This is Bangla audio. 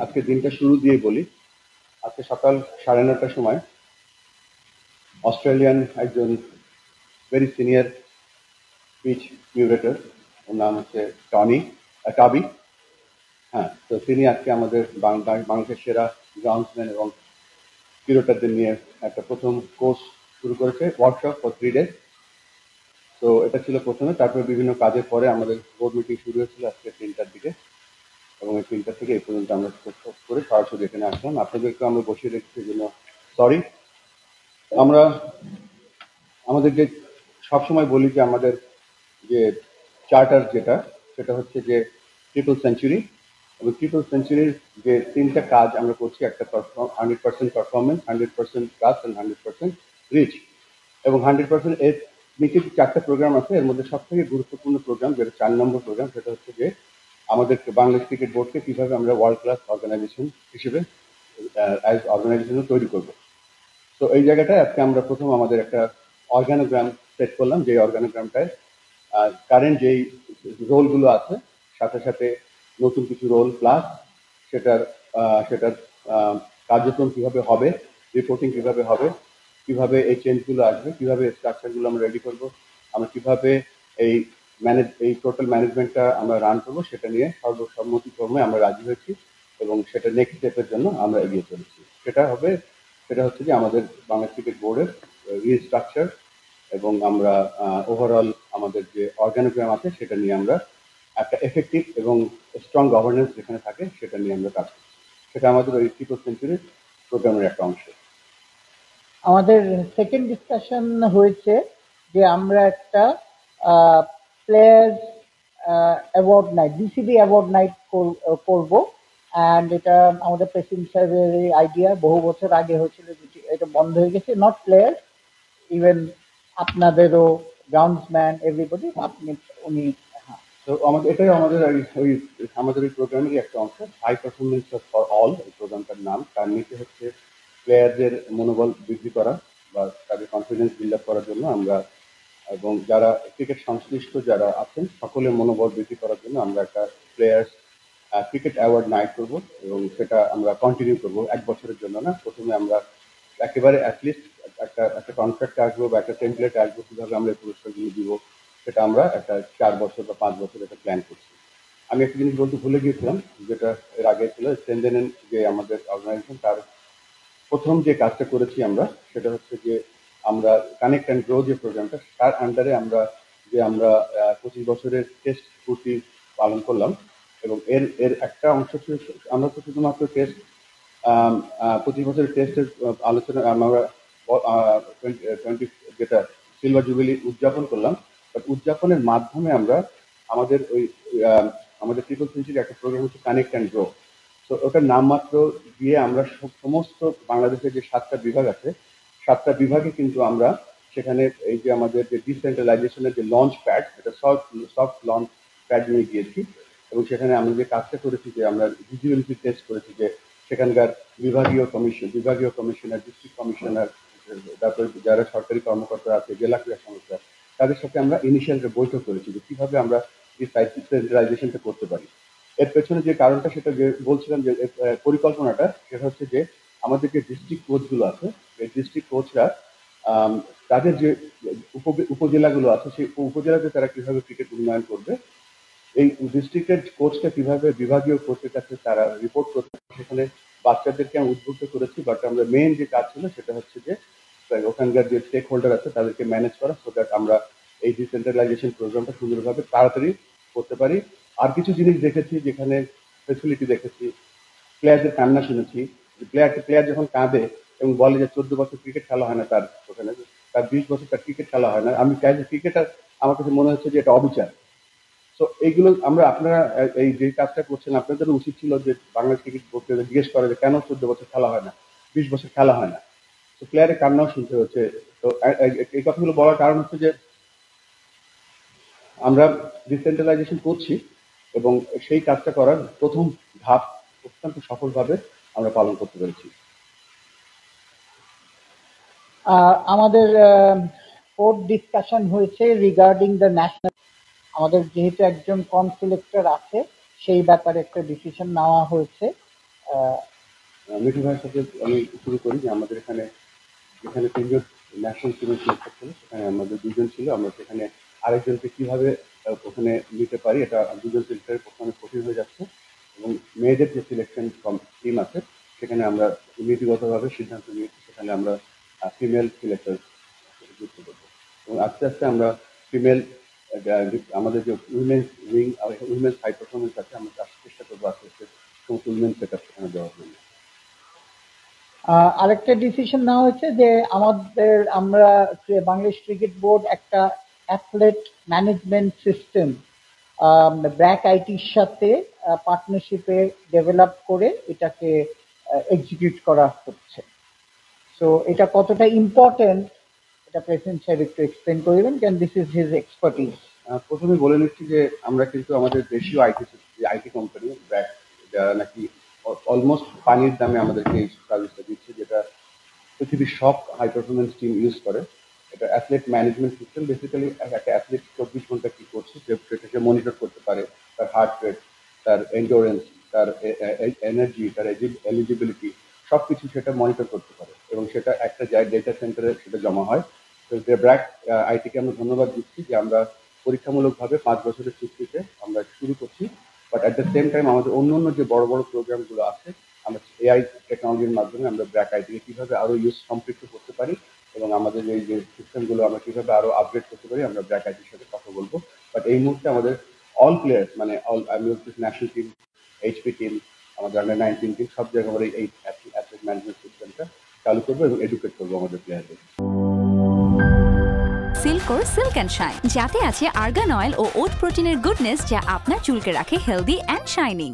আজকে দিনটা শুরু দিয়ে বলি। আজকে সকাল 9:30টার সময় অস্ট্রেলিয়ান একজন ভেরি সিনিয়র পিচ কিউরেটর, ওর নাম হচ্ছে টাবি। হ্যাঁ, তো তিনি আজকে আমাদের বাংলাদেশের সেরা গ্রাউন্ডসম্যান এবং কিউরেটরদের নিয়ে একটা প্রথম কোর্স শুরু করেছে, ওয়ার্কশপ ফর 3 days। তো এটা ছিল প্রথমে, তারপরে বিভিন্ন কাজের পরে আমাদের বোর্ড মিটিং শুরু হয়েছিল আজকে 3টার দিকে, এবং এই 3টা থেকে এই পর্যন্ত আমরা করে সরাসরি এখানে আসলাম। আপনাদেরকে আমরা বসিয়ে রেখেছি, এই জন্য সরি। আমরা আমাদের যে সবসময় বলি যে আমাদের যে চার্টার যেটা, সেটা হচ্ছে যে ট্রিপল সেঞ্চুরি, এবং ট্রিপল সেঞ্চুরির যে 3টা কাজ আমরা করছি, একটা 100% পারফরমেন্স, 100% ট্রাস্ট অ্যান্ড 100% রিচ, এবং 100% এর নিচে 4টা প্রোগ্রাম আছে। এর মধ্যে সব থেকে গুরুত্বপূর্ণ প্রোগ্রাম, যেটা 4 নম্বর প্রোগ্রাম, সেটা হচ্ছে যে আমাদের বাংলাদেশ ক্রিকেট বোর্ডকে কিভাবে আমরা ওয়ার্ল্ড ক্লাস অর্গানাইজেশন হিসেবে অর্গানাইজেশন তৈরি করবো। তো এই জায়গাটায় আজকে আমরা প্রথম আমাদের একটা অর্গানোগ্রাম সেট করলাম, যে অর্গানোগ্রামটায় কারেন্ট যেই রোলগুলো আছে, সাথে সাথে নতুন কিছু রোল প্লাস সেটার সেটার কার্যক্রম কিভাবে হবে, রিপোর্টিং কিভাবে হবে, কিভাবে এই চেঞ্জগুলো আসবে, কিভাবে স্ট্রাকচারগুলো আমরা রেডি করব, আমরা কিভাবে এই টোটাল ম্যানেজমেন্টটা আমরা রান করবো, সেটা নিয়ে সর্বসম্মতিক্রমে আমরা রাজি হয়েছি, এবং সেটা নেক্সট স্টেপের জন্য আমরা এগিয়ে চলেছি। সেটা হচ্ছে যে আমাদের বাংলাদেশ ক্রিকেট বোর্ডের রিস্ট্রাকচার, এবং আমরা ওভারঅল আমাদের যে অর্গানোগ্রাম আছে সেটা নিয়ে আমরা একটা এফেক্টিভ এবং স্ট্রং গভর্নেন্স যেখানে থাকে সেটা নিয়ে আমরা কাজ করছি। সেটা আমাদের ওই ট্রিপল সেঞ্চুরির প্রোগ্রামের একটা অংশ। আমাদের সেকেন্ড ডিসকাশন হয়েছে যে আমরা একটা player award night, BCB award night করব। অ্যান্ড এটা আমাদের প্রেসিডেন্ট সাহেবের আইডিয়া, বহু বছর আগে হয়েছিল, এটা বন্ধ হয়ে গেছে। নট প্লেয়ার, ইভেন আপনাদেরও গ্রাউন্ডসম্যান, এভরিবডি, আপনি উনি। তো এটাই আমাদের ওই প্রোগ্রামেরই একটা অংশ, হাই পারফরমেন্স ফর অল এই প্রোগ্রামটার নাম। তার নিচে হচ্ছে প্লেয়ারদের মনোবল বৃদ্ধি করা বা তাদের কনফিডেন্স বিল্ড আপ করার জন্য আমরা, এবং যারা ক্রিকেট সংশ্লিষ্ট যারা আছেন সকলের মনোবল বৃদ্ধি করার জন্য আমরা একটা প্লেয়ার্স ক্রিকেট অ্যাওয়ার্ড নাইট করব, এবং সেটা আমরা কন্টিনিউ করব 1 বছরের জন্য না। প্রথমে আমরা একেবারে অ্যাটলিস্ট একটা কনট্রাক্ট আসবো বা একটা টেমপ্লেট আসবো, কিভাবে আমরা এই পুরস্কারগুলো দিব, সেটা আমরা একটা 4 বছর বা 5 বছর একটা প্ল্যান করছি। আমি একটা জিনিস বলতে ভুলে গিয়েছিলাম, যেটা এর আগে ছিল, সেন্ডেনেন যে আমাদের অর্গানাইজেশন, তার প্রথম যে কাজটা করেছি আমরা, সেটা হচ্ছে যে আমরা কানেক্ট অ্যান্ড গ্রো যে প্রোগ্রামটা, তার আন্ডারে আমরা 25 বছরের টেস্ট পূর্তি পালন করলাম, এবং এর এর একটা অংশ ছিল আমরা তো শুধুমাত্র টেস্ট 25 বছরের টেস্টের আলোচনা আমরা 20 যেটা সিলভার জুবিলি উদযাপন করলাম, বাট উদযাপনের মাধ্যমে আমরা আমাদের আমাদের ট্রিপল সেঞ্চুরি একটা প্রোগ্রাম হচ্ছে কানেক্ট অ্যান্ড গ্রো। তো ওটার নামমাত্র দিয়ে আমরা সমস্ত বাংলাদেশের যে 7টা বিভাগ আছে, 7টা বিভাগে কিন্তু আমরা সেখানে এই যে আমাদের যে ডিসেন্ট্রালাইজেশনের যে লঞ্চ প্যাড, এটা সফট লঞ্চ প্যাড নিয়ে গিয়েছি, এবং সেখানে আমরা যে কাজটা করেছি যে আমরা ভিজিবিলিটি টেস্ট করেছি, যে সেখানকার বিভাগীয় কমিশনার, ডিস্ট্রিক্ট কমিশনার, তারপরে যারা সরকারি কর্মকর্তা আছে, জেলা ক্রীড়া সংস্থা, তাদের সাথে আমরা ইনিশিয়াল বৈঠক করেছি যে কিভাবে আমরা এই ডিসেন্ট্রালাইজেশনটা করতে পারি। এর পেছনে যে কারণটা, সেটা যে বলছিলাম যে পরিকল্পনাটা, সেটা হচ্ছে যে আমাদের যে ডিস্ট্রিক্ট কোচগুলো আছে, এই ডিস্ট্রিক্ট কোচরা তাদের যে উপজেলাগুলো আছে, সেই উপজেলাতে তারা কিভাবে ক্রিকেট উন্নয়ন করবে, এই ডিস্ট্রিক্টের কোচটা কিভাবে বিভাগীয় কোচের কাছে তারা রিপোর্ট করতে, সেখানে বাচ্চাদেরকে আমি উদ্বুদ্ধ করেছি। বাট আমরা মেইন যে কাজ ছিল সেটা হচ্ছে যে ওখানকার যে স্টেক হোল্ডার আছে তাদেরকে ম্যানেজ করা, সো দ্যাট আমরা এই ডিসেন্ট্রালাইজেশন প্রোগ্রামটা সুন্দরভাবে তাড়াতাড়ি করতে পারি। আর কিছু জিনিস দেখেছি, যেখানে ফেসিলিটি দেখেছি, প্লেয়ারদের কান্না শুনেছি। প্লেয়ার যখন কাঁদে এবং বলে যে 14 বছর ক্রিকেট খেলা হয় না তার ওখানে, তার 20 বছর তার ক্রিকেট খেলা হয় না, আমি ক্রিকেটার, আমার কাছে মনে হচ্ছে যে এটা অবিচার। তো এইগুলো আপনারা এই যে কাজটা করছেন, আপনাদের উচিত ছিল যে বাংলাদেশ ক্রিকেট বোর্ডকে জিজ্ঞেস করে যে কেন 14 বছর খেলা হয় না, 20 বছর খেলা হয় না। তো প্লেয়ারের কান্নাও শুনতে হচ্ছে। তো এই কথাগুলো বলার কারণ হচ্ছে যে আমরা ডিসেন্ট্রালাইজেশন করছি, এবং সেই কাজটা করার প্রথম ধাপ অত্যন্ত সফলভাবে আমরা পালন করতে পেরেছি। আমাদের ফোর্থ ডিসকাশন হয়েছে রিগার্ডিং দ্য ন্যাশনাল। আমাদের যেহেতু একজন কনসিলেক্টর আছে, সেই ব্যাপারে একটা ডিসিশন নেওয়া হয়েছে। মিঠু ভাইয়ের সাথে আমি শুরু করি যে আমাদের এখানে যেখানে তিনজন ন্যাশনাল টিমের সিলেক্টর ছিল, সেখানে আমাদের দুজন ছিল। আমরা সেখানে আরেকজনকে কিভাবে ওখানে নিতে পারি, এটা দুজন সিলেক্টরের পক্ষে অনেক কঠিন হয়ে যাচ্ছে। এবং মেয়েদের যে সিলেকশন টিম আছে, সেখানে আমরা নীতিগতভাবে সিদ্ধান্ত নিয়েছি, সেখানে আমরা ফিমেল সিলেক্টর যুক্ত করবো। এবং আস্তে আস্তে আমরা ফিমেল আমাদের যে উইমেন্স উইং আর উইমেন্স হাই পারফরমেন্স আছে, আমরা চেষ্টা করবো আস্তে আস্তে সমস্ত উইমেন্স সেট আপ সেখানে দেওয়ার জন্য। আরেকটা ডিসিশন নেওয়া হয়েছে যে আমরা বাংলাদেশ ক্রিকেট বোর্ড একটা অ্যাথলেট ম্যানেজমেন্ট সিস্টেম ব্র্যাক আইটির সাথে পার্টনারশিপে ডেভেলপ করে এটাকে এক্সিকিউট করা হচ্ছে। সো এটা কতটা ইম্পর্টেন্ট এটা প্রেসিডেন্ট সাহেব একটু এক্সপ্লেন করবেন, কেন দিস ইজ হিজ এক্সপার্টিজ। প্রথমে বলে নিচ্ছি যে আমরা কিন্তু আমাদের দেশীয় আইটি কোম্পানি ব্র্যাক, যারা নাকি অলমোস্ট পানির দামে আমাদেরকে এই সার্ভিসটা দিচ্ছে, যেটা পৃথিবীর সব হাই পারফরমেন্স টিম ইউজ করে। এটা অ্যাথলেট ম্যানেজমেন্ট সিস্টেম। বেসিক্যালি একটা অ্যাথলেট 24 ঘন্টা কি করছে সেটাকে মনিটর করতে পারে, তার হার্ট রেট, তার এন্ডোরেন্স, তার এনার্জি, তার এলিজিবিলিটি, সবকিছু সেটা মনিটর করতে পারে এবং সেটা একটা ডেটা সেন্টারে সেটা জমা হয়। তো ব্র্যাক আইটিকে আমরা ধন্যবাদ দিচ্ছি যে আমরা পরীক্ষামূলকভাবে 5 বছরের চুক্তিতে আমরা শুরু করছি। But at the same time আমাদের অন্য যে বড় বড় প্রোগ্রামগুলো আছে, আমরা এআই টেকনোলজির মাধ্যমে আমরা ব্র্যাক আইটিকে কিভাবে আরো সম্পৃক্ত করতে পারি এবং আমাদের এই যে সিস্টেমগুলো আমরা কিভাবে আরো আপগ্রেড করতে পারি, আমরা ব্র্যাক আইটির সাথে কথা বলবো। বাট এই মুহূর্তে আমাদের অল প্লেয়ার্স, মানে আমি ন্যাশনাল টিম, এইচপি টিম, আমাদের আন্ডার-19 টিম, সব জায়গায় আমরা এই অ্যাথলেট ম্যানেজমেন্ট সিস্টেমটা চালু করবো এবং এডুকেট করবো আমাদের প্লেয়ারদের। সিল্কোর সিল্ক অ্যান্ড শাইন, যাতে আছে আর্গান অয়েল ও ওট প্রোটিনের গুডনেস, যা আপনার চুলকে রাখে হেলদি অ্যান্ড শাইনিং।